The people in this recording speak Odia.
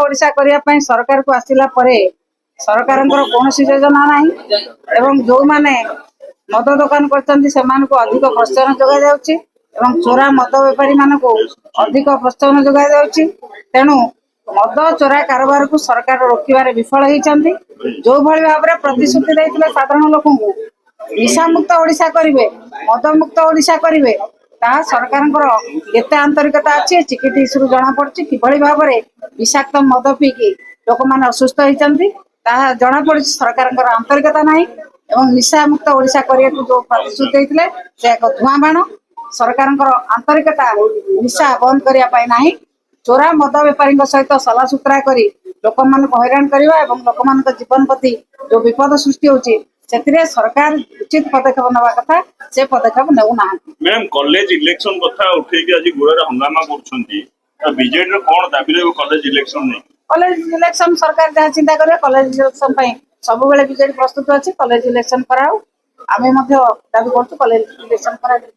ओडिशा करिया पई सरकार को आसिला परे सरकारଙ୍କର କୌଣସି ଯୋଜନା ନାହିଁ ଏବଂ ଯୋଉମାନେ ମଦ ଦୋକାନ କରିଛନ୍ତି ସେମାନଙ୍କୁ ଅଧିକ ପ୍ରୋତ୍ସାହନ ଯୋଗାଇ ଯାଉଛି ଏବଂ ଚୋରା ମଦ ବେପାରୀ ମାନଙ୍କୁ ଅଧିକ ପ୍ରୋତ୍ସାହନ ଯୋଗାଇ ଯାଉଛି। ତେଣୁ ମଦ ଚୋରା କାରବାରକୁ ସରକାର ରୋକିବାରେ ବିଫଳ ହେଇଛନ୍ତି। ଯୋଉ ଭଳି ଭାବରେ ପ୍ରତିଶ୍ରୁତି ଦେଇଥିଲେ ସାଧାରଣ ଲୋକଙ୍କୁ ନିଶାମୁକ୍ତ ଓଡିଶା କରିବେ, ମଦମୁକ୍ତ ଓଡିଶା କରିବେ, ତାହା ସରକାରଙ୍କର କେତେ ଆନ୍ତରିକତା ଅଛି ଚିକିଟି ଇସ୍ୟୁରୁ ଜଣା ପଡୁଛି। କିଭଳି ଭାବରେ ବିଷାକ୍ତ ମଦ ପିଇକି ଲୋକମାନେ ଅସୁସ୍ଥ ହେଇଛନ୍ତି ତାହା ଜଣା ପଡୁଛି। ସରକାରଙ୍କର ଆନ୍ତରିକତା ନାହିଁ ଏବଂ ନିଶାମୁକ୍ତ ଓଡିଶା କରିବାକୁ ଯୋଉ ପ୍ରତିଶ୍ରୁତି ଦେଇଥିଲେ ସେ ଏକ ଧୂଆଁ ବାଣ। ସରକାରଙ୍କର ଆନ୍ତରିକତା ନିଶା ବନ୍ଦ କରିବା ପାଇଁ ନାହିଁ, ଚୋରା ମଦ ବେପାରୀଙ୍କ ସହିତ ସଲାସୁତରା କରି ଲୋକମାନଙ୍କୁ ହଇରାଣ କରିବା ଏବଂ ଲୋକମାନଙ୍କ ଜୀବନ ପ୍ରତି ଯୋଉ ବିପଦ ସୃଷ୍ଟି ହଉଛି ସେଥିରେ ସରକାର ଉଚିତ ପଦକ୍ଷେପ ନେବା କଥା, ସେ ପଦକ୍ଷେପ ନେଉନାହାନ୍ତି। ମ୍ୟାଡାମ କଲେଜ ଇଲେକ୍ସନ କଥା ଉଠେଇକି ଆଜି ଗୁଡ଼ାରେ ହଙ୍ଗାମା କରୁଛନ୍ତି, ବିଜେଡିର କଣ ଦାବି ରହିବ କଲେଜ ଇଲେକ୍ସନ ନେଇ? କଲେଜ ଇଲେକ୍ସନ ସରକାର ଯାହା ଚିନ୍ତା କରିବେ, କଲେଜ ଇଲେକ୍ସନ ପାଇଁ ସବୁବେଳେ ବିଜେଡି ପ୍ରସ୍ତୁତ ଅଛି। କଲେଜ ଇଲେକ୍ସନ କରାଉ, ଆମେ ମଧ୍ୟ ଦାବି କରୁଛୁ କଲେଜ ଇଲେକ୍ସନ କରାଯାଉ।